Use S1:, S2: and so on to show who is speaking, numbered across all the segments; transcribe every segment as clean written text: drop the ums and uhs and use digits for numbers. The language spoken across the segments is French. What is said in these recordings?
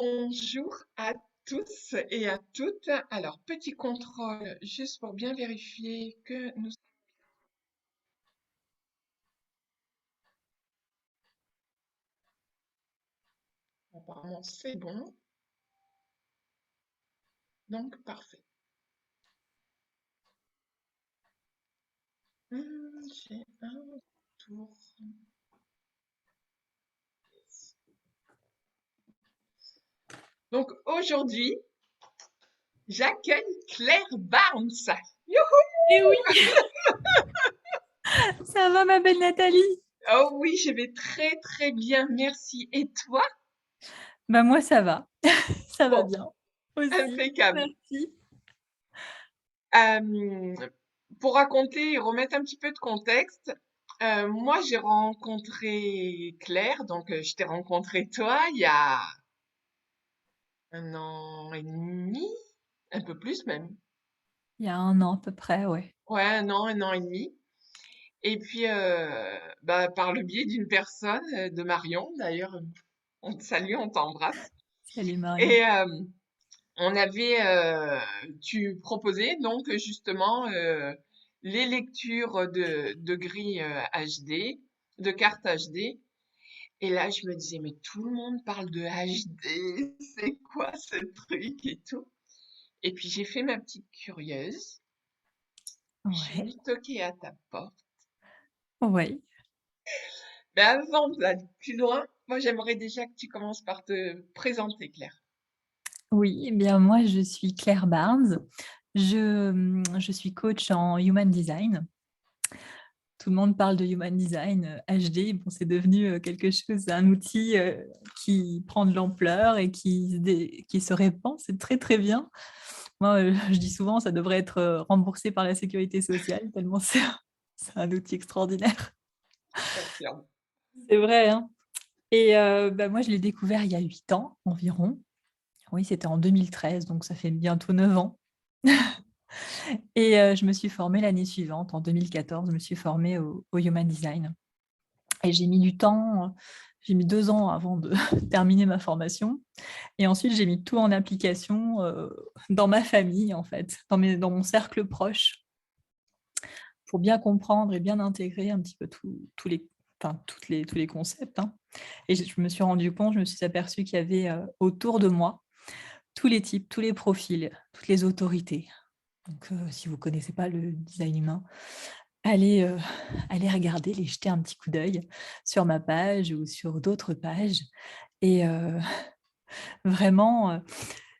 S1: Bonjour à tous et à toutes. Alors, petit contrôle, juste pour bien vérifier que nous... Apparemment, c'est bon. Donc, parfait. J'ai un tour. Donc, aujourd'hui, j'accueille Claire Barnes. Youhou!
S2: Eh oui, ça va ma belle Nathalie?
S1: Oh oui, je vais très très bien, merci. Et toi?
S2: Bah moi ça va, ça va
S1: Bon,
S2: bien aussi,
S1: impeccable.
S2: merci.
S1: Euh, pour raconter et remettre un petit peu de contexte, moi j'ai rencontré Claire, donc je t'ai rencontré toi il y a 1 an et demi, un peu plus même.
S2: Il y a 1 an à peu près, ouais.
S1: Ouais, 1 an et demi. Et puis bah, par le biais d'une personne, de Marion d'ailleurs, on te salue, on t'embrasse.
S2: Salut Marion.
S1: Et tu proposais donc justement les lectures de grilles HD, de cartes HD. Et là, je me disais, mais tout le monde parle de HD, c'est quoi ce truc et tout. Et puis j'ai fait ma petite curieuse, je suis
S2: Ouais,
S1: venue toquer à ta porte.
S2: ouais.
S1: Mais avant d'aller plus loin, moi j'aimerais déjà que tu commences par te présenter, Claire.
S2: Oui, eh bien moi je suis Claire Barnes. Je suis coach en Human Design. Tout le monde parle de Human Design HD. Bon, c'est devenu quelque chose, un outil qui prend de l'ampleur et qui se répand. C'est très très bien. Moi, je dis souvent, ça devrait être remboursé par la sécurité sociale, tellement c'est un outil extraordinaire.
S1: Je confirme.
S2: C'est vrai, hein. Et bah, moi, je l'ai découvert il y a 8 ans environ. Oui, c'était en 2013, donc ça fait bientôt 9 ans. Et je me suis formée l'année suivante, en 2014, je me suis formée au Human Design. Et j'ai mis du temps, j'ai mis 2 ans avant de terminer ma formation. Et ensuite, j'ai mis tout en application dans ma famille, en fait, dans mon cercle proche, pour bien comprendre et bien intégrer un petit peu tous les concepts, hein. Et je me suis rendu compte, je me suis aperçue qu'il y avait autour de moi tous les types, tous les profils, toutes les autorités. Donc, si vous ne connaissez pas le design humain, allez, allez regarder, allez jeter un petit coup d'œil sur ma page ou sur d'autres pages. Et vraiment,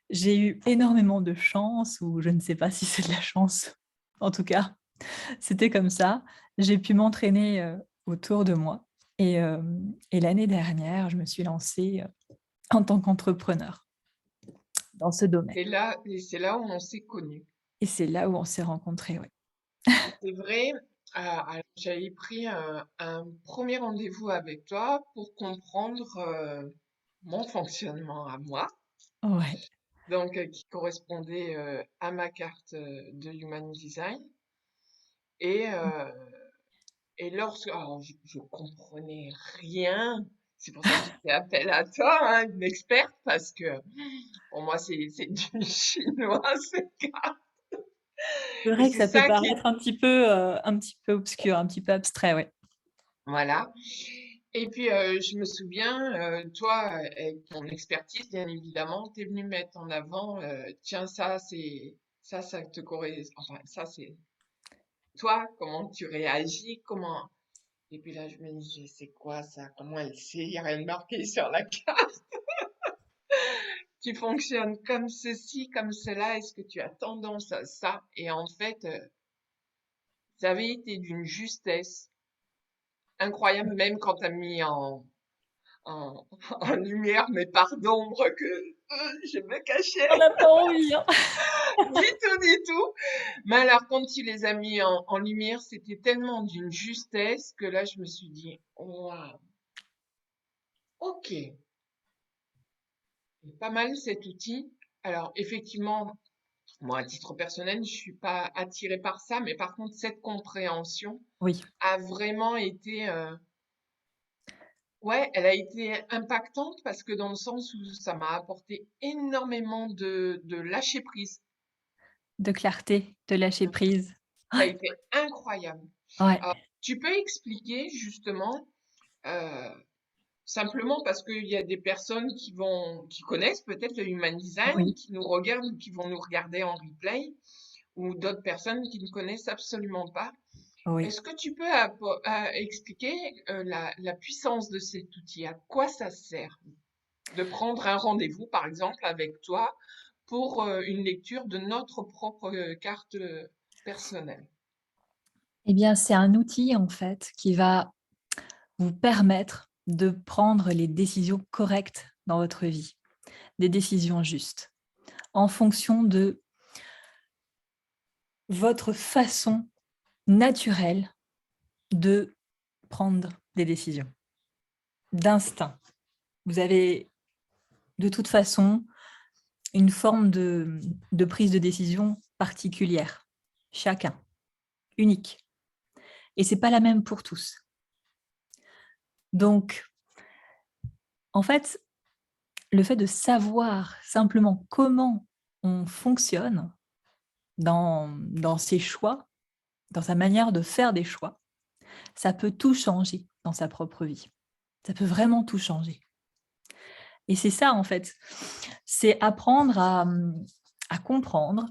S2: j'ai eu énormément de chance, ou je ne sais pas si c'est de la chance. En tout cas, c'était comme ça. J'ai pu m'entraîner autour de moi. Et, euh, et l'année dernière, je me suis lancée en tant qu'entrepreneur dans ce domaine.
S1: C'est là où on s'est connus.
S2: Et c'est là où on s'est rencontrés, ouais.
S1: C'est vrai, alors j'avais pris un premier rendez-vous avec toi pour comprendre mon fonctionnement à moi,
S2: Ouais.
S1: donc qui correspondait à ma carte de Human Design. Et, euh, et lorsque, alors je comprenais rien, c'est pour ça que j'ai fait appel à toi, hein, une experte, parce que pour moi c'est du chinois,
S2: C'est
S1: et
S2: vrai que
S1: c'est
S2: ça peut
S1: ça qui,
S2: paraître un petit peu obscur, un petit peu abstrait, ouais.
S1: voilà. Et puis, je me souviens, toi, avec ton expertise, bien évidemment, tu es venu mettre en avant, tiens, ça te correspond, enfin, ça, c'est toi, comment tu réagis, comment... Et puis là, je me disais, c'est quoi ça? Comment elle sait? Il n'y a rien de marqué sur la carte. Tu fonctionnes comme ceci, comme cela. Est-ce que tu as tendance à ça? Et en fait, ça avait été d'une justesse incroyable, même quand tu as mis en, en lumière mes parts d'ombre que je me
S2: On
S1: cachais.
S2: n'a pas envie, hein.
S1: Du tout, du tout. Mais alors, quand tu les as mis en lumière, c'était tellement d'une justesse que là, je me suis dit, waouh, ok, c'est pas mal cet outil. Alors, effectivement, moi, à titre personnel, je suis pas attirée par ça, mais par contre, cette compréhension
S2: Oui,
S1: a vraiment été Ouais, elle a été impactante parce que dans le sens où ça m'a apporté énormément de lâcher prise.
S2: De clarté, de lâcher prise.
S1: Ça a été incroyable.
S2: Ouais,
S1: Alors, tu peux expliquer justement, euh, simplement parce qu'il y a des personnes qui connaissent peut-être le human design,
S2: oui,
S1: qui nous regardent ou qui vont nous regarder en replay, ou d'autres personnes qui ne connaissent absolument pas.
S2: oui.
S1: Est-ce que tu peux expliquer la puissance de cet outil? À quoi ça sert de prendre un rendez-vous, par exemple, avec toi pour une lecture de notre propre carte personnelle?
S2: Eh bien, c'est un outil, en fait, qui va vous permettre de prendre les décisions correctes dans votre vie, des décisions justes, en fonction de votre façon naturelle de prendre des décisions, d'instinct. Vous avez de toute façon une forme de prise de décision particulière, chacun, unique. Et c'est pas la même pour tous. Donc, en fait, le fait de savoir simplement comment on fonctionne dans ses choix, dans sa manière de faire des choix, ça peut tout changer dans sa propre vie. Ça peut vraiment tout changer. Et c'est ça, en fait. C'est apprendre à comprendre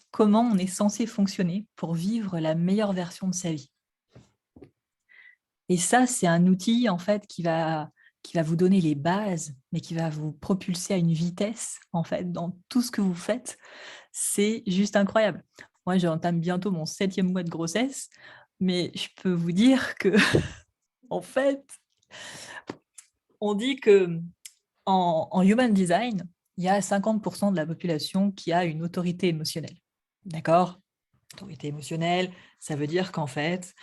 S2: comment on est censé fonctionner pour vivre la meilleure version de sa vie. Et ça, c'est un outil, en fait, qui va vous donner les bases, mais qui va vous propulser à une vitesse, en fait, dans tout ce que vous faites. C'est juste incroyable. Moi, j'entame bientôt mon 7e mois de grossesse, mais je peux vous dire que, en fait, on dit que en human design, il y a 50% de la population qui a une autorité émotionnelle. D'accord? Autorité émotionnelle, ça veut dire qu'en fait,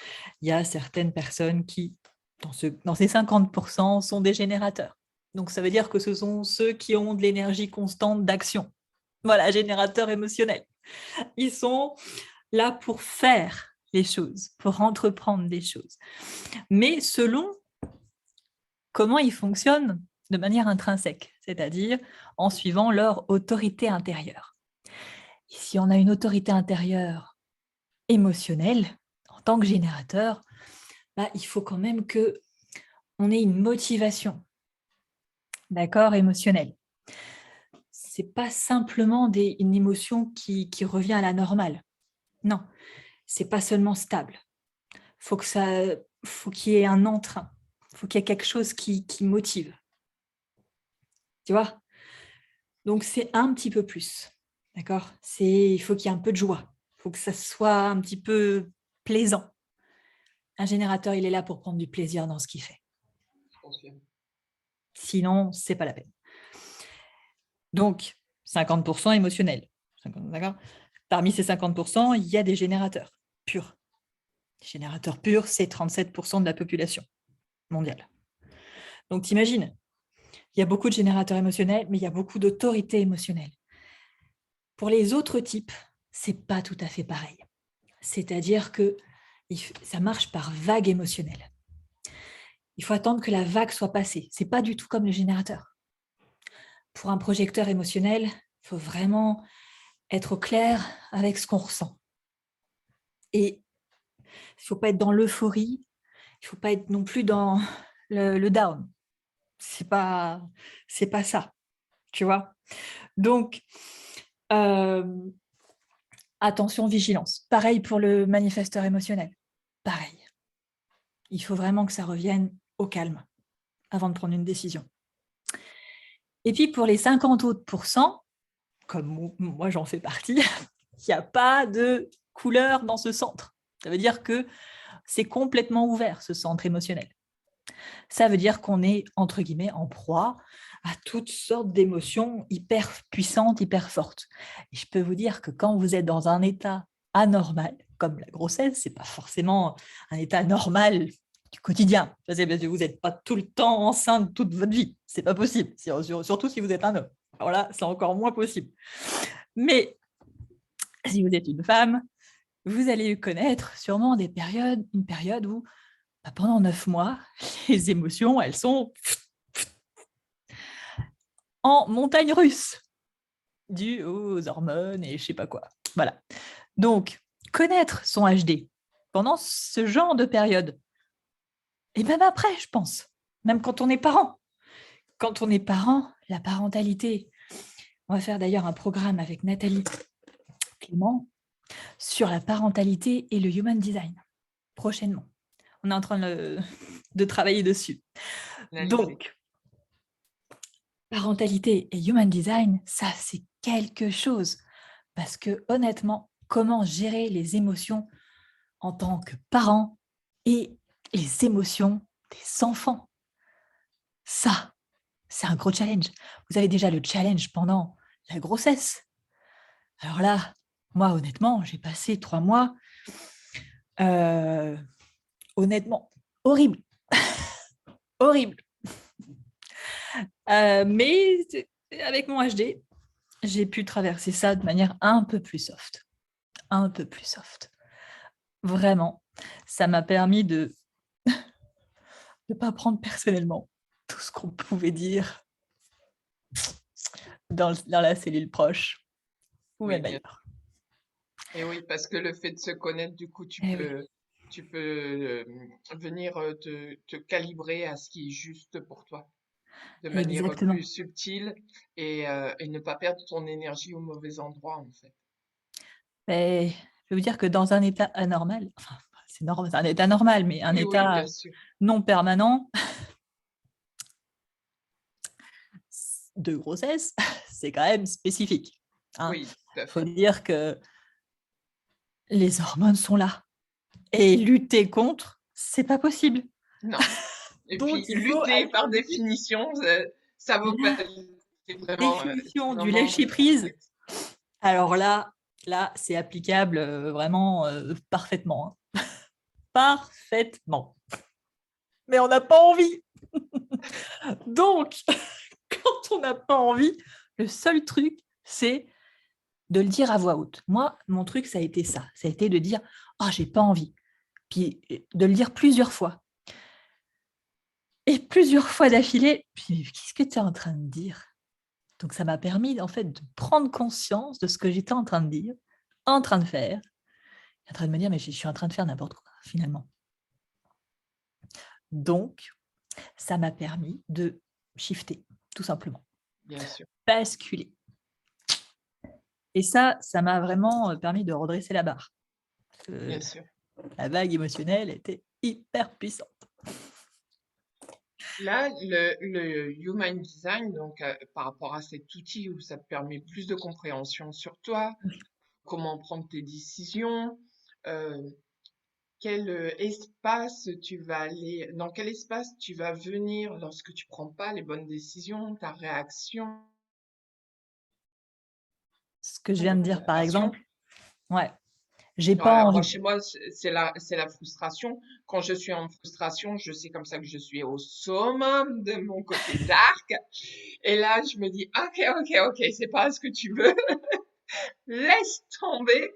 S2: il y a certaines personnes qui, dans ces 50%, sont des générateurs. Donc, ça veut dire que ce sont ceux qui ont de l'énergie constante d'action. Voilà, générateurs émotionnels. Ils sont là pour faire les choses, pour entreprendre des choses. Mais selon comment ils fonctionnent de manière intrinsèque, c'est-à-dire en suivant leur autorité intérieure. Et si on a une autorité intérieure émotionnelle, en tant que générateur, bah, il faut quand même que on ait une motivation, d'accord, émotionnelle. C'est pas simplement une émotion qui revient à la normale. Non, c'est pas seulement stable. Faut que ça, faut qu'il y ait un entrain. Faut qu'il y ait quelque chose qui motive. Tu vois? Donc c'est un petit peu plus. D'accord? Il faut qu'il y ait un peu de joie. Il faut que ça soit un petit peu plaisant. Un générateur, il est là pour prendre du plaisir dans ce qu'il fait.
S1: Je confirme.
S2: Sinon, c'est pas la peine. Donc, 50% émotionnel. D'accord? Parmi ces 50%, il y a des générateurs purs. Les générateurs purs, c'est 37% de la population mondiale. Donc, t'imagines, il y a beaucoup de générateurs émotionnels, mais il y a beaucoup d'autorité émotionnelle. Pour les autres types, c'est pas tout à fait pareil. C'est-à-dire que ça marche par vague émotionnelle. Il faut attendre que la vague soit passée. C'est pas du tout comme le générateur. Pour un projecteur émotionnel, il faut vraiment être au clair avec ce qu'on ressent. Et il ne faut pas être dans l'euphorie, il ne faut pas être non plus dans le down. C'est pas ça, tu vois. Donc, euh, attention, vigilance. Pareil pour le manifesteur émotionnel. Pareil. Il faut vraiment que ça revienne au calme avant de prendre une décision. Et puis pour les 50 autres pourcents, comme moi j'en fais partie, il n'y a pas de couleur dans ce centre. Ça veut dire que c'est complètement ouvert, ce centre émotionnel. Ça veut dire qu'on est, entre guillemets, en proie à toutes sortes d'émotions hyper puissantes, hyper fortes. Et je peux vous dire que quand vous êtes dans un état anormal, comme la grossesse, ce n'est pas forcément un état normal du quotidien. Vous n'êtes pas tout le temps enceinte toute votre vie. Ce n'est pas possible, surtout si vous êtes un homme. Alors là, c'est encore moins possible. Mais si vous êtes une femme, vous allez connaître sûrement une période où, bah, pendant 9 mois, les émotions, elles sont en montagne russe, dues aux hormones et je sais pas quoi. Voilà. Donc, connaître son HD pendant ce genre de période, et même après, je pense, même quand on est parent. Quand on est parent, la parentalité, on va faire d'ailleurs un programme avec Nathalie Clément sur la parentalité et le human design, prochainement. On est en train de travailler dessus.
S1: Analyser.
S2: Donc, parentalité et human design, ça, c'est quelque chose. Parce que honnêtement, comment gérer les émotions en tant que parent et les émotions des enfants, ça, c'est un gros challenge. Vous avez déjà le challenge pendant la grossesse. Alors là, moi, honnêtement, j'ai passé 3 mois, euh, honnêtement, horrible. Horrible. Mais avec mon HD, j'ai pu traverser ça de manière un peu plus soft. Un peu plus soft. Vraiment, ça m'a permis de ne pas prendre personnellement tout ce qu'on pouvait dire dans la cellule proche ou
S1: Oui,
S2: même
S1: bien.
S2: ailleurs.
S1: Et oui, parce que le fait de se connaître, du coup,
S2: Eh oui,
S1: tu peux venir te calibrer à ce qui est juste pour toi, de manière plus
S2: exactement.
S1: subtile et ne pas perdre ton énergie au mauvais endroit, en fait.
S2: Mais je vais vous dire que dans un état anormal, enfin, c'est un état normal, mais un
S1: Oui, oui, bien
S2: état
S1: sûr.
S2: non permanent de grossesse, c'est quand même spécifique. Hein.
S1: Oui, tout à
S2: Faut
S1: fait.
S2: dire que les hormones sont là et lutter contre, c'est pas possible.
S1: Non. Et
S2: Donc
S1: puis,
S2: il faut
S1: lutter par
S2: activer
S1: définition, ça vaut pas
S2: la
S1: le coup. C'est
S2: définition du
S1: vraiment
S2: lâcher prise.
S1: complexe.
S2: Alors là, c'est applicable vraiment parfaitement. Hein. Parfaitement. Mais on n'a pas envie. Donc, quand on n'a pas envie, le seul truc, c'est de le dire à voix haute. Moi, mon truc, ça a été ça. Ça a été de dire, ah, j'ai pas envie. Puis de le dire plusieurs fois. Et plusieurs fois d'affilée, puis qu'est-ce que tu es en train de dire? Donc ça m'a permis en fait de prendre conscience de ce que j'étais en train de dire, en train de faire, en train de me dire mais je suis en train de faire n'importe quoi finalement. Donc ça m'a permis de shifter tout simplement,
S1: Bien sûr,
S2: basculer. Et ça m'a vraiment permis de redresser la barre.
S1: bien sûr.
S2: La vague émotionnelle était hyper puissante.
S1: Là, le Human Design, donc par rapport à cet outil où ça te permet plus de compréhension sur toi, comment prendre tes décisions, euh, quel espace tu vas aller, dans quel espace tu vas venir lorsque tu prends pas les bonnes décisions, ta réaction
S2: Ce que je viens
S1: de
S2: de dire par
S1: frustration.
S2: exemple, ouais, j'ai pas
S1: Ouais, moi,
S2: envie.
S1: chez moi, c'est la frustration. Quand je suis en frustration, je sais comme ça que je suis au summum de mon côté dark. Et là, je me dis, ok, ok, ok, c'est pas ce que tu veux. Laisse tomber.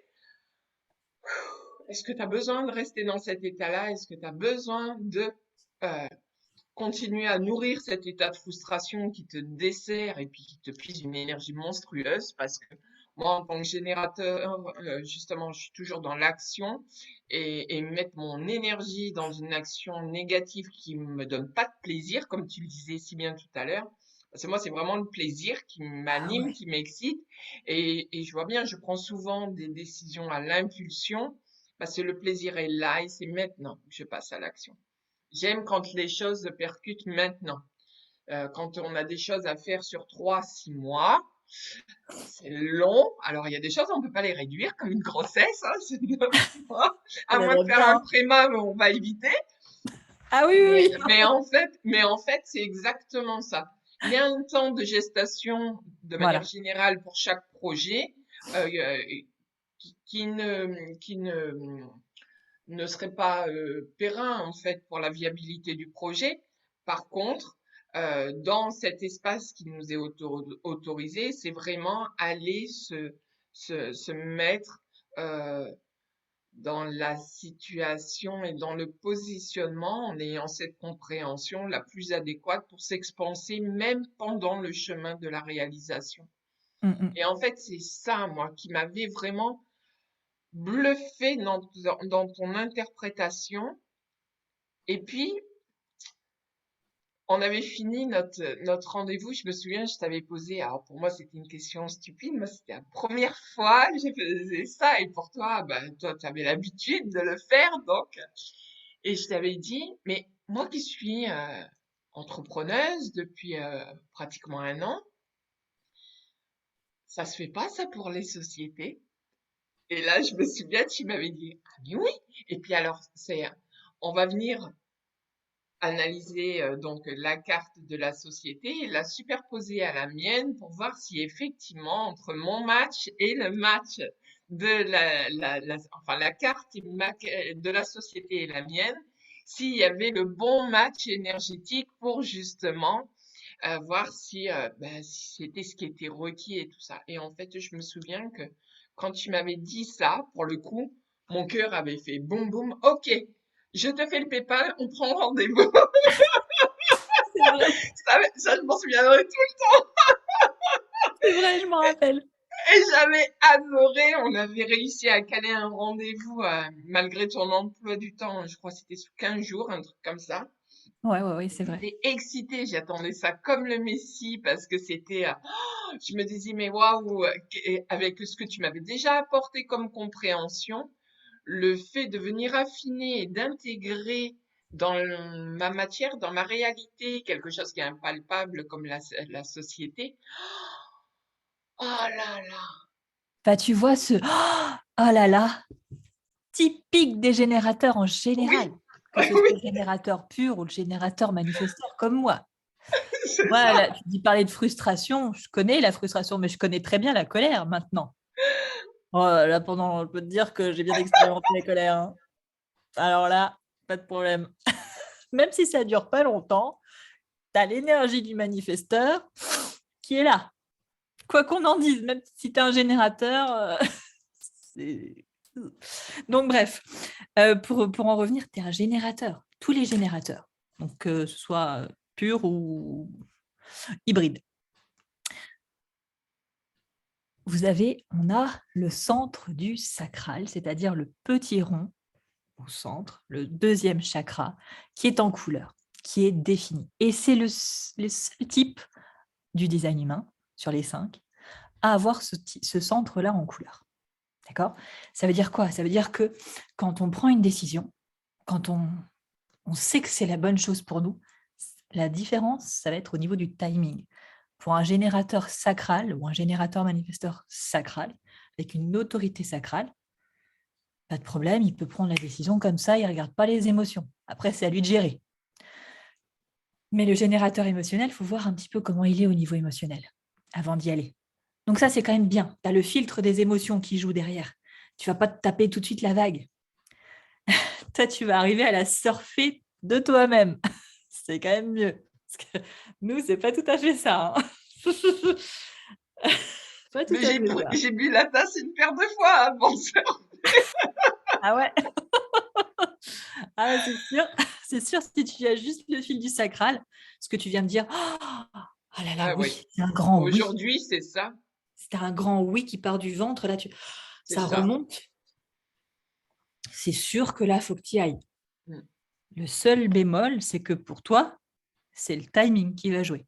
S1: Est-ce que tu as besoin de rester dans cet état-là? Est-ce que tu as besoin de euh, continuer à nourrir cet état de frustration qui te dessert et puis qui te puise une énergie monstrueuse? Parce que moi, en tant que générateur, justement, je suis toujours dans l'action et mettre mon énergie dans une action négative qui me donne pas de plaisir, comme tu le disais si bien tout à l'heure. Parce que moi, c'est vraiment le plaisir qui
S2: Ah
S1: m'anime,
S2: ouais.
S1: qui m'excite. Et je vois bien, je prends souvent des décisions à l'impulsion parce que le plaisir est là et c'est maintenant que je passe à l'action. J'aime quand les choses se percutent maintenant. Quand on a des choses à faire sur 3, 6 mois, c'est long. Alors, il y a des choses, on peut pas les réduire, comme une grossesse, hein, c'est 9 mois.
S2: On
S1: À moins de
S2: aimerait
S1: faire
S2: bien.
S1: un
S2: Hein.
S1: préma, mais on va éviter.
S2: Ah oui,
S1: Mais,
S2: oui, oui.
S1: mais en fait, c'est exactement ça. Il y a un temps de gestation, de manière
S2: Voilà.
S1: générale, pour chaque projet, qui ne serait pas périn en fait pour la viabilité du projet. Par contre, dans cet espace qui nous est autorisé, c'est vraiment aller se mettre euh, dans la situation et dans le positionnement en ayant cette compréhension la plus adéquate pour s'expanser même pendant le chemin de la réalisation.
S2: Mm, mm.
S1: Et en fait, c'est ça, moi, qui m'avait vraiment bluffé dans ton interprétation. Et puis, on avait fini notre rendez-vous. Je me souviens, je t'avais posé, alors pour moi, c'était une question stupide. Moi, c'était la première fois que j'ai fait ça. Et pour toi, ben, toi, tu avais l'habitude de le faire, donc. Et je t'avais dit, mais moi qui suis entrepreneuse depuis pratiquement un an, ça se fait pas ça pour les sociétés. Et là, je me souviens, tu m'avais dit, ah mais oui. Et puis alors, on va venir analyser donc la carte de la société et la superposer à la mienne pour voir si effectivement entre mon match et le match de enfin la carte de la société et la mienne, s'il y avait le bon match énergétique pour justement voir si c'était ce qui était requis et tout ça. Et en fait, je me souviens que quand tu m'avais dit ça, pour le coup, mon cœur avait fait boum boum. Ok, je te fais le PayPal, on prend rendez-vous.
S2: C'est vrai,
S1: Ça, je m'en souviendrai tout.
S2: c'est vrai, je m'en rappelle.
S1: Et j'avais adoré. On avait réussi à caler un rendez-vous malgré ton emploi du temps. Je crois que c'était sous 15 jours, un truc comme ça.
S2: Ouais, ouais, ouais, c'est vrai.
S1: J'étais excitée, j'attendais ça comme le Messie parce que c'était, je me disais, mais waouh, avec ce que tu m'avais déjà apporté comme compréhension, le fait de venir affiner et d'intégrer dans ma matière, dans ma réalité, quelque chose qui est impalpable comme la société. Oh là là!
S2: Bah, tu vois oh là là, typique des générateurs en général,
S1: Oui,
S2: que ce soit
S1: oui,
S2: le générateur pur ou le générateur manifesteur comme moi.
S1: c'est
S2: Moi,
S1: ça.
S2: là, tu dis parler de frustration, je connais la frustration, mais je connais très bien la colère maintenant. Oh, là, je peux te dire que j'ai bien expérimenté la colère, hein. Alors là, pas de problème. Même si ça dure pas longtemps, tu as l'énergie du manifesteur qui est là. Quoi qu'on en dise, même si tu es un générateur, c'est... Donc bref, pour en revenir, tu es un générateur. Tous les générateurs, donc que ce soit pur ou hybride. On a le centre du sacral, c'est-à-dire le petit rond au centre, le deuxième chakra, qui est en couleur, qui est défini. Et c'est le seul type du design humain, sur les 5, à avoir ce centre-là en couleur. D'accord ? Ça veut dire quoi ? Ça veut dire que quand on prend une décision, quand on sait que c'est la bonne chose pour nous, la différence, ça va être au niveau du timing. Pour un générateur sacral ou un générateur manifesteur sacral, avec une autorité sacrale, pas de problème, il peut prendre la décision comme ça, il ne regarde pas les émotions. Après, c'est à lui de gérer. Mais le générateur émotionnel, il faut voir un petit peu comment il est au niveau émotionnel avant d'y aller. Donc ça, c'est quand même bien. Tu as le filtre des émotions qui joue derrière. Tu ne vas pas te taper tout de suite la vague. Toi, tu vas arriver à la surfer de toi-même. C'est quand même mieux. Parce que nous, c'est pas tout à fait ça, hein. Pas tout
S1: Mais
S2: à fait ça.
S1: j'ai bu la tasse une paire de fois avant ça.
S2: Ah ouais? Ah ouais, c'est sûr. C'est sûr, si tu as juste le fil du sacral, ce que tu viens de dire, oh là là,
S1: Ah oui,
S2: oui, c'est un grand oui.
S1: aujourd'hui, c'est ça,
S2: C'est un grand oui qui part du ventre, là,
S1: c'est
S2: ça
S1: ça.
S2: remonte. C'est sûr que là, il faut que tu y ailles.
S1: Mm.
S2: Le seul bémol, c'est que pour toi, c'est le timing qui va jouer.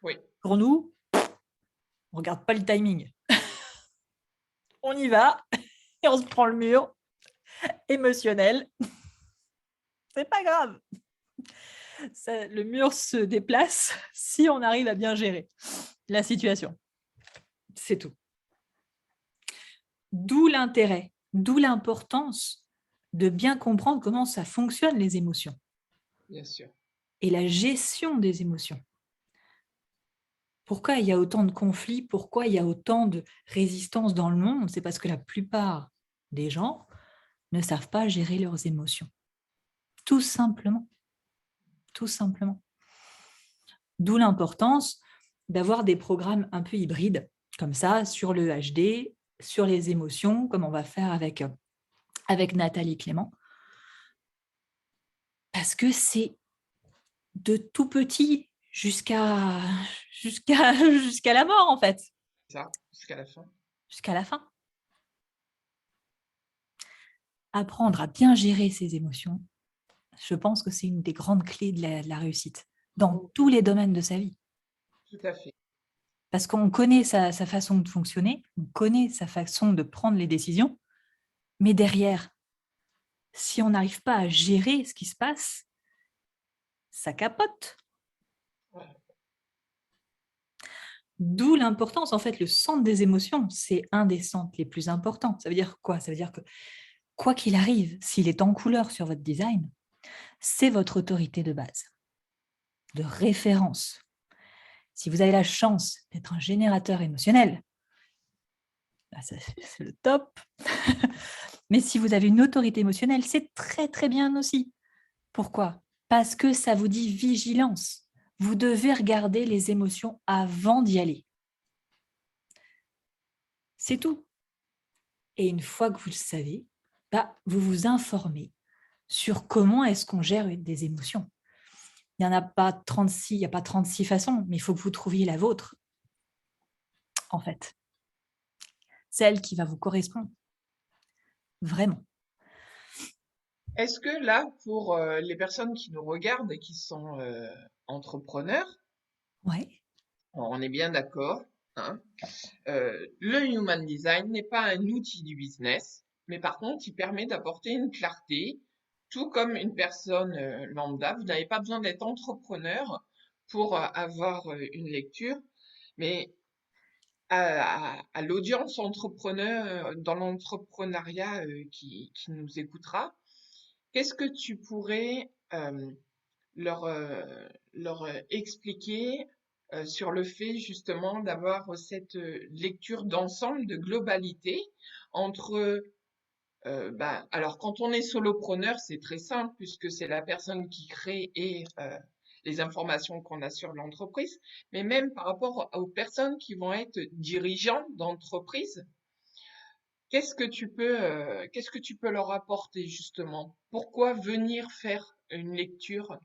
S1: Oui,
S2: Pour nous, on ne regarde pas le timing. On y va et on se prend le mur émotionnel. C'est pas grave. Le mur se déplace si on arrive à bien gérer la situation. C'est tout. D'où l'intérêt, d'où l'importance de bien comprendre comment ça fonctionne les émotions
S1: bien sûr.
S2: et la gestion des émotions. Pourquoi il y a autant de conflits, pourquoi il y a autant de résistance dans le monde? C'est parce que la plupart des gens ne savent pas gérer leurs émotions. Tout simplement. Tout simplement. D'où l'importance d'avoir des programmes un peu hybrides, comme ça, sur le HD, sur les émotions, comme on va faire avec avec Nathalie Clément, parce que c'est de tout petit jusqu'à la mort, en fait,
S1: Ça, jusqu'à la fin.
S2: jusqu'à la fin. Apprendre à bien gérer ses émotions, je pense que c'est une des grandes clés de la réussite dans
S1: Oh,
S2: tous les domaines de sa vie.
S1: tout à fait.
S2: Parce qu'on connaît sa façon de fonctionner, on connaît sa façon de prendre les décisions, mais derrière, si on n'arrive pas à gérer ce qui se passe, ça capote.
S1: Ouais.
S2: D'où l'importance, en fait, le centre des émotions, c'est un des centres les plus importants. Ça veut dire quoi? Ça veut dire que quoi qu'il arrive, s'il est en couleur sur votre design, c'est votre autorité de base, de référence. Si vous avez la chance d'être un générateur émotionnel, c'est le top. Mais si vous avez une autorité émotionnelle, c'est très très bien aussi. Pourquoi? Parce que ça vous dit vigilance. Vous devez regarder les émotions avant d'y aller. C'est tout. Et une fois que vous le savez, vous vous informez sur comment est-ce qu'on gère des émotions. Il n'y en a pas 36, il n'y a pas 36 façons, mais il faut que vous trouviez la vôtre, en fait. Celle qui va vous correspondre. Vraiment.
S1: Est-ce que là, pour les personnes qui nous regardent et qui sont entrepreneurs,
S2: Ouais.
S1: on est bien d'accord, hein, le Human Design n'est pas un outil du business, mais par contre, il permet d'apporter une clarté, tout comme une personne lambda. Vous n'avez pas besoin d'être entrepreneur pour avoir une lecture, mais à l'audience entrepreneur, dans l'entrepreneuriat qui nous écoutera, qu'est-ce que tu pourrais leur, expliquer sur le fait justement d'avoir cette lecture d'ensemble, de globalité entre, alors quand on est solopreneur, c'est très simple puisque c'est la personne qui crée et les informations qu'on a sur l'entreprise, mais même par rapport aux personnes qui vont être dirigeants d'entreprise, qu'est-ce que tu peux leur apporter justement? Pourquoi venir faire une lecture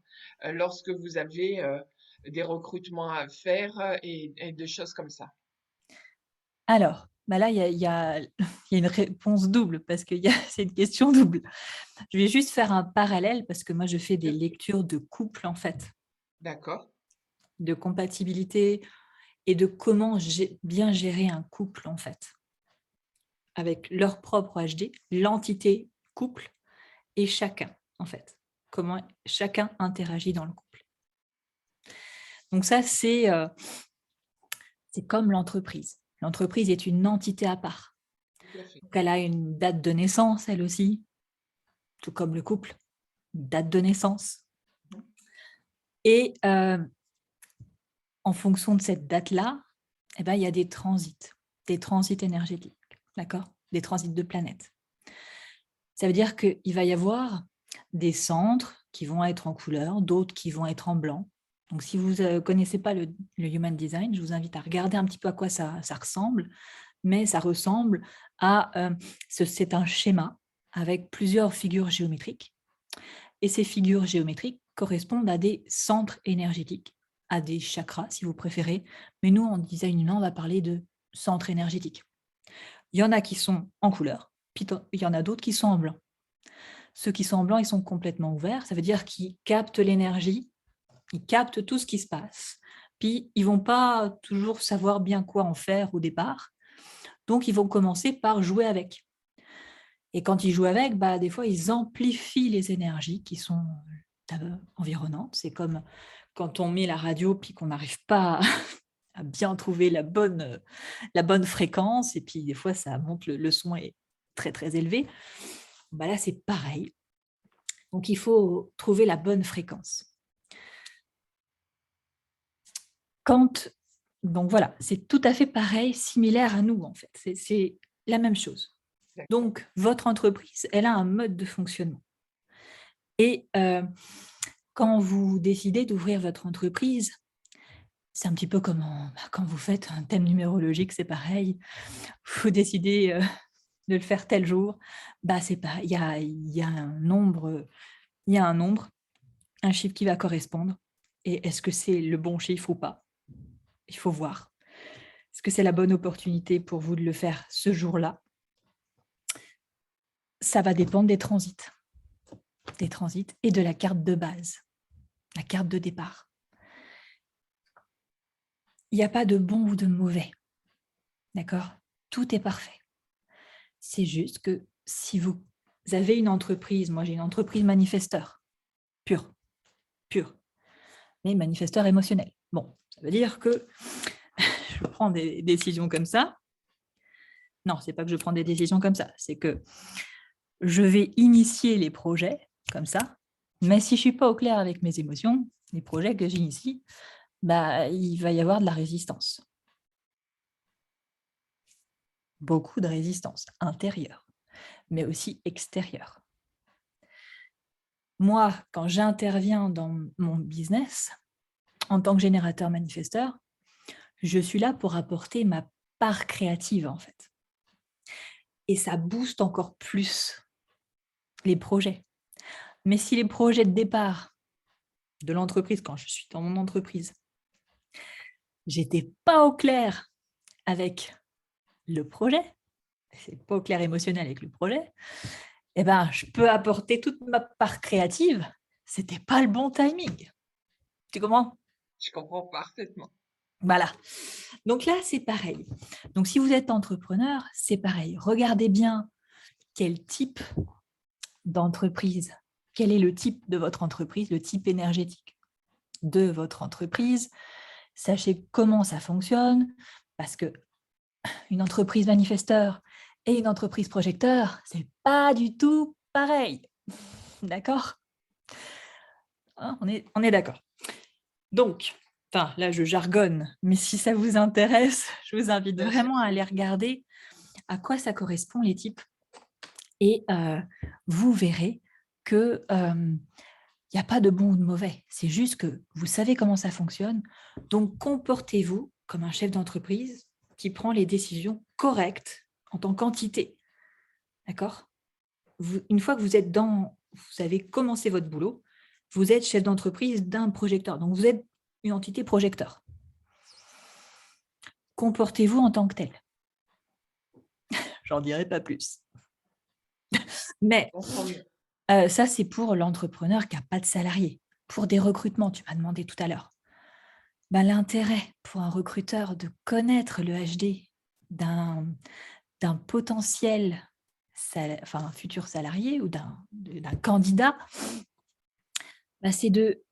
S1: lorsque vous avez des recrutements à faire et des choses comme ça?
S2: Alors, là, il y a une réponse double parce que c'est une question double. Je vais juste faire un parallèle parce que moi, je fais des
S1: Bien.
S2: lectures de couple, en fait,
S1: D'accord,
S2: de compatibilité et de comment bien gérer un couple, en fait, avec leur propre HD, l'entité couple et chacun, en fait, comment chacun interagit dans le couple. Donc ça, c'est comme l'entreprise. L'entreprise est une entité à part.
S1: tout à fait.
S2: Donc elle a une date de naissance, elle aussi, tout comme le couple, une date de naissance.
S1: Mhm.
S2: Et en fonction de cette date-là, il y a des transits énergétiques, d'accord? Des transits de planètes. Ça veut dire qu'il va y avoir des centres qui vont être en couleur, d'autres qui vont être en blanc. Donc, si vous ne connaissez pas le Human Design, je vous invite à regarder un petit peu à quoi ça ressemble. Mais ça ressemble à... c'est un schéma avec plusieurs figures géométriques. Et ces figures géométriques correspondent à des centres énergétiques, à des chakras, si vous préférez. Mais nous, en design humain, on va parler de centres énergétiques. Il y en a qui sont en couleur, puis il y en a d'autres qui sont en blanc. Ceux qui sont en blanc, ils sont complètement ouverts. Ça veut dire qu'ils captent l'énergie, ils captent tout ce qui se passe. Puis, ils ne vont pas toujours savoir bien quoi en faire au départ. Donc, ils vont commencer par jouer avec. Et quand ils jouent avec, des fois, ils amplifient les énergies qui sont environnantes. C'est comme quand on met la radio puis qu'on n'arrive pas à bien trouver la bonne fréquence. Et puis, des fois, ça monte, le son est très, très élevé. Là, c'est pareil. Donc, il faut trouver la bonne fréquence. Donc, voilà, c'est tout à fait pareil, similaire à nous, en fait. C'est la même chose.
S1: D'accord.
S2: Donc, votre entreprise, elle a un mode de fonctionnement. Et quand vous décidez d'ouvrir votre entreprise, c'est un petit peu comme quand vous faites un thème numérologique, c'est pareil. Vous décidez de le faire tel jour, bah c'est pas, il y a un nombre, il y a un nombre, un chiffre qui va correspondre. Et est-ce que c'est le bon chiffre ou pas? Il faut voir. Est-ce que c'est la bonne opportunité pour vous de le faire ce jour-là? Ça va dépendre des transits et de la carte de base, la carte de départ. Il n'y a pas de bon ou de mauvais, d'accord? Tout est parfait. C'est juste que si vous avez une entreprise, moi j'ai une entreprise manifesteur, pure, mais manifesteur émotionnel. Bon, ça veut dire que je prends des décisions comme ça. Non, c'est pas que je prends des décisions comme ça, c'est que je vais initier les projets comme ça, mais si je suis pas au clair avec mes émotions, les projets que j'initie, bah, il va y avoir de la résistance. Beaucoup de résistance intérieure, mais aussi extérieure. Moi, quand j'interviens dans mon business, en tant que générateur manifesteur, je suis là pour apporter ma part créative, en fait. Et ça booste encore plus les projets. Mais si les projets de départ de l'entreprise, quand je suis dans mon entreprise, j'étais pas au clair avec le projet, c'est pas au clair émotionnel avec le projet, eh ben, je peux apporter toute ma part créative. C'était pas le bon timing. Tu comprends?
S1: Je comprends parfaitement.
S2: Voilà. Donc là, c'est pareil. Donc, si vous êtes entrepreneur, c'est pareil. Regardez bien quel type d'entreprise, quel est le type de votre entreprise, le type énergétique de votre entreprise. Sachez comment ça fonctionne, parce que une entreprise manifesteur et une entreprise projecteur, c'est pas du tout pareil. D'accord? Hein, on est d'accord. Donc, enfin, là, je jargonne, mais si ça vous intéresse, je vous invite
S1: Bien sûr.
S2: vraiment à aller regarder à quoi ça correspond les types. Et vous verrez que il n'y a pas de bon ou de mauvais. C'est juste que vous savez comment ça fonctionne. Donc, comportez-vous comme un chef d'entreprise qui prend les décisions correctes en tant qu'entité. D'accord? Une fois que vous avez commencé votre boulot, vous êtes chef d'entreprise d'un projecteur. Donc, vous êtes une entité projecteur. Comportez-vous en tant que tel. J'en dirai pas plus. Mais ça, c'est pour l'entrepreneur qui n'a pas de salarié. Pour des recrutements, tu m'as demandé tout à l'heure. Ben, l'intérêt pour un recruteur de connaître le HD d'un potentiel futur salarié ou d'un candidat, ben, c'est de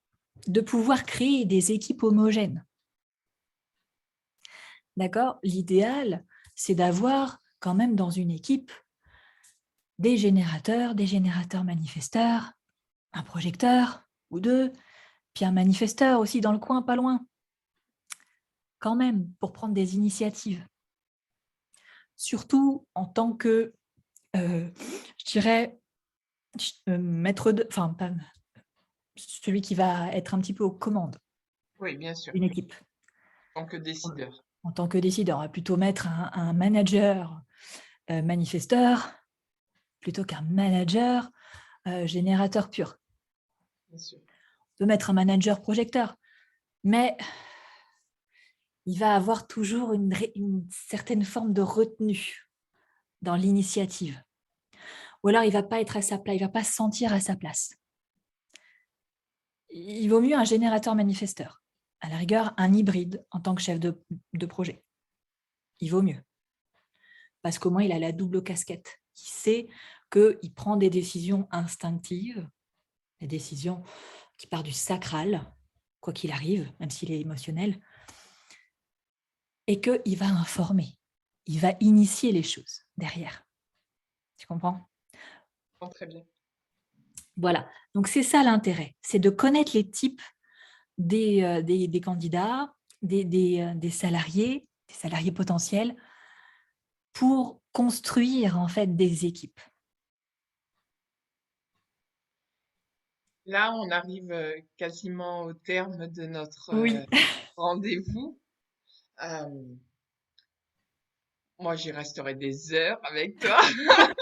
S2: pouvoir créer des équipes homogènes. D'accord? L'idéal, c'est d'avoir quand même dans une équipe des générateurs manifesteurs, un projecteur ou deux, puis un manifesteur aussi dans le coin, pas loin. Quand même, pour prendre des initiatives. Surtout en tant que, je dirais, maître de... Enfin, pas celui qui va être un petit peu aux commandes
S1: Oui, bien sûr.
S2: d'une équipe.
S1: En tant que décideur.
S2: En tant que décideur, on va plutôt mettre un manager manifesteur plutôt qu'un manager générateur pur.
S1: Bien sûr.
S2: On peut mettre un manager projecteur, mais il va avoir toujours une certaine forme de retenue dans l'initiative. Ou alors, il ne va pas être à sa place, il ne va pas se sentir à sa place. Il vaut mieux un générateur manifesteur. À la rigueur, un hybride en tant que chef de projet. Il vaut mieux. Parce qu'au moins, il a la double casquette. Il sait qu'il prend des décisions instinctives, des décisions qui partent du sacral, quoi qu'il arrive, même s'il est émotionnel, et qu'il va informer. Il va initier les choses derrière. Tu comprends?
S1: Très bien.
S2: Voilà. Donc, c'est ça l'intérêt. C'est de connaître les types des candidats, des salariés potentiels pour construire en fait des équipes.
S1: Là, on arrive quasiment au terme de notre
S2: Oui.
S1: rendez-vous. Euh, Moi, j'y resterai des heures avec toi.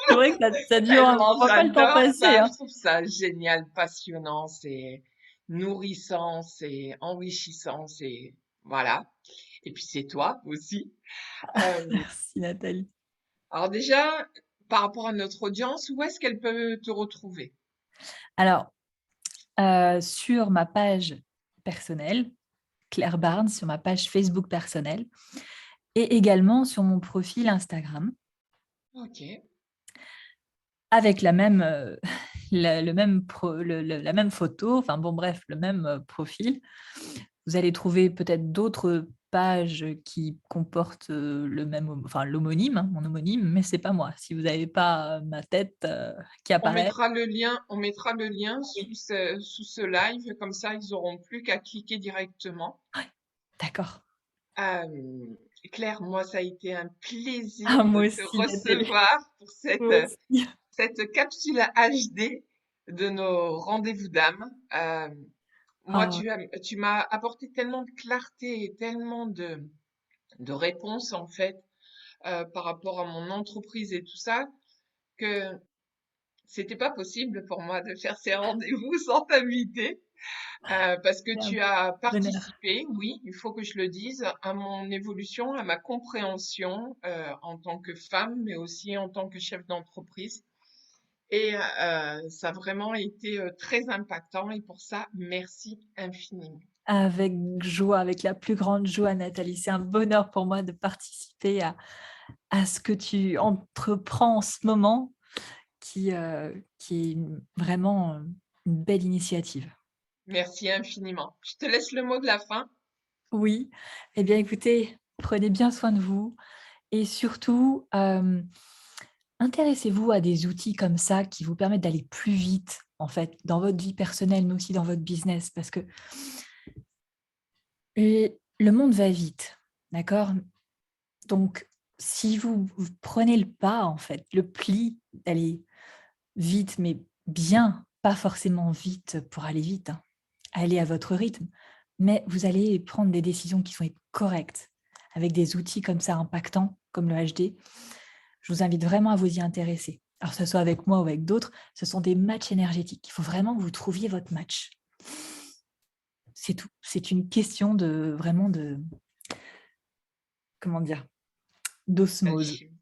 S2: C'est vrai que ça dure, on
S1: Tellement
S2: voit pas le temps
S1: j'adore
S2: passer,
S1: ça. Je
S2: hein.
S1: trouve ça génial, passionnant, c'est nourrissant, c'est enrichissant, c'est voilà. Et puis c'est toi aussi. Euh,
S2: Merci Nathalie.
S1: alors déjà, par rapport à notre audience, où est-ce qu'elle peut te retrouver?
S2: Alors, sur ma page personnelle, Claire Barnes, sur ma page Facebook personnelle et également sur mon profil Instagram
S1: Ok.
S2: avec la même, le même la même photo, enfin bon bref, le même profil. Vous allez trouver peut-être d'autres pages qui comportent le même, enfin l'homonyme, hein, mon homonyme, mais c'est pas moi. Si vous n'avez pas ma tête qui apparaît,
S1: On mettra le lien
S2: oui,
S1: sous ce live, comme ça ils auront plus qu'à cliquer directement.
S2: d'accord.
S1: Euh, Claire, moi, ça a été un
S2: Ah,
S1: plaisir de
S2: moi
S1: te
S2: aussi, Nathalie.
S1: recevoir pour
S2: Moi aussi.
S1: cette capsule HD de nos rendez-vous d'âme. Moi,
S2: Ah,
S1: tu m'as apporté tellement de clarté et tellement de réponses, en fait, par rapport à mon entreprise et tout ça, que c'était pas possible pour moi de faire ces rendez-vous sans t'inviter. Parce que
S2: c'est un
S1: tu as
S2: bonheur.
S1: participé, oui, il faut que je le dise, à mon évolution, à ma compréhension en tant que femme, mais aussi en tant que chef d'entreprise. Et ça a vraiment été très impactant et pour ça, merci infiniment.
S2: Avec joie, avec la plus grande joie, Nathalie. C'est un bonheur pour moi de participer à ce que tu entreprends en ce moment, qui est vraiment une belle initiative.
S1: Merci infiniment. Je te laisse le mot de la fin.
S2: Oui, eh bien écoutez, prenez bien soin de vous et surtout, intéressez-vous à des outils comme ça qui vous permettent d'aller plus vite, en fait, dans votre vie personnelle, mais aussi dans votre business, parce que le monde va vite, d'accord? Donc, si vous prenez le pas, en fait, le pli d'aller vite, mais bien, pas forcément vite pour aller vite, hein, allez à votre rythme, mais vous allez prendre des décisions qui sont correctes avec des outils comme ça impactants, comme le HD. Je vous invite vraiment à vous y intéresser. Alors, que ce soit avec moi ou avec d'autres, ce sont des matchs énergétiques. Il faut vraiment que vous trouviez votre match. C'est tout. C'est une question de vraiment de, comment dire, d'osmose.
S1: Alchimie.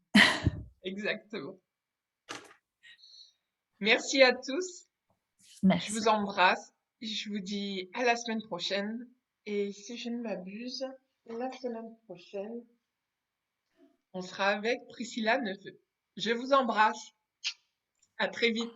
S1: Exactement. Merci à tous. Je
S2: Merci.
S1: vous embrasse. Je vous dis à la semaine prochaine. Et si je ne m'abuse, la semaine prochaine, on sera avec Priscilla Neveu. Je vous embrasse. À très vite.